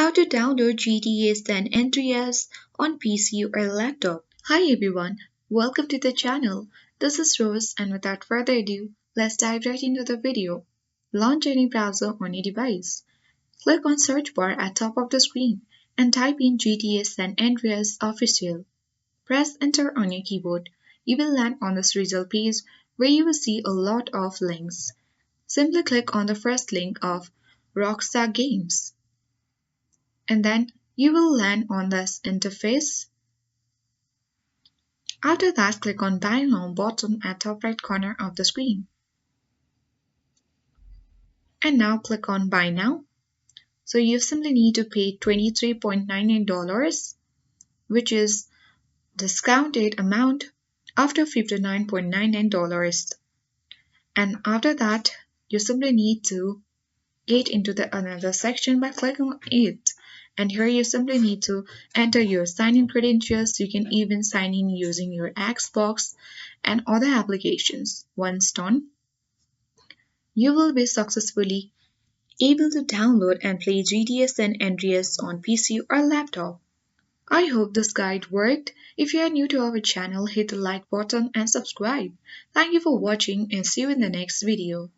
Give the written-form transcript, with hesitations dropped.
How to download GTA San Andreas on PC or laptop. Hi everyone, welcome to the channel. This is Rose and without further ado, let's dive right into the video. Launch any browser on your device. Click on search bar at top of the screen and type in GTA San Andreas Official. Press enter on your keyboard. You will land on this result page where you will see a lot of links. Simply click on the first link of Rockstar Games and then you will land on this interface. After that, click on Buy Now button at top right corner of the screen. And now click on Buy Now. So you simply need to pay $23.99, which is discounted amount after $59.99. And after that, you simply need to get into the another section by clicking on it. And here you simply need to enter your sign-in credentials. You can even sign in using your Xbox and other applications. Once done, you will be successfully able to download and play GTA San Andreas on PC or laptop. I hope this guide worked. If you are new to our channel, hit the like button and subscribe. Thank you for watching and see you in the next video.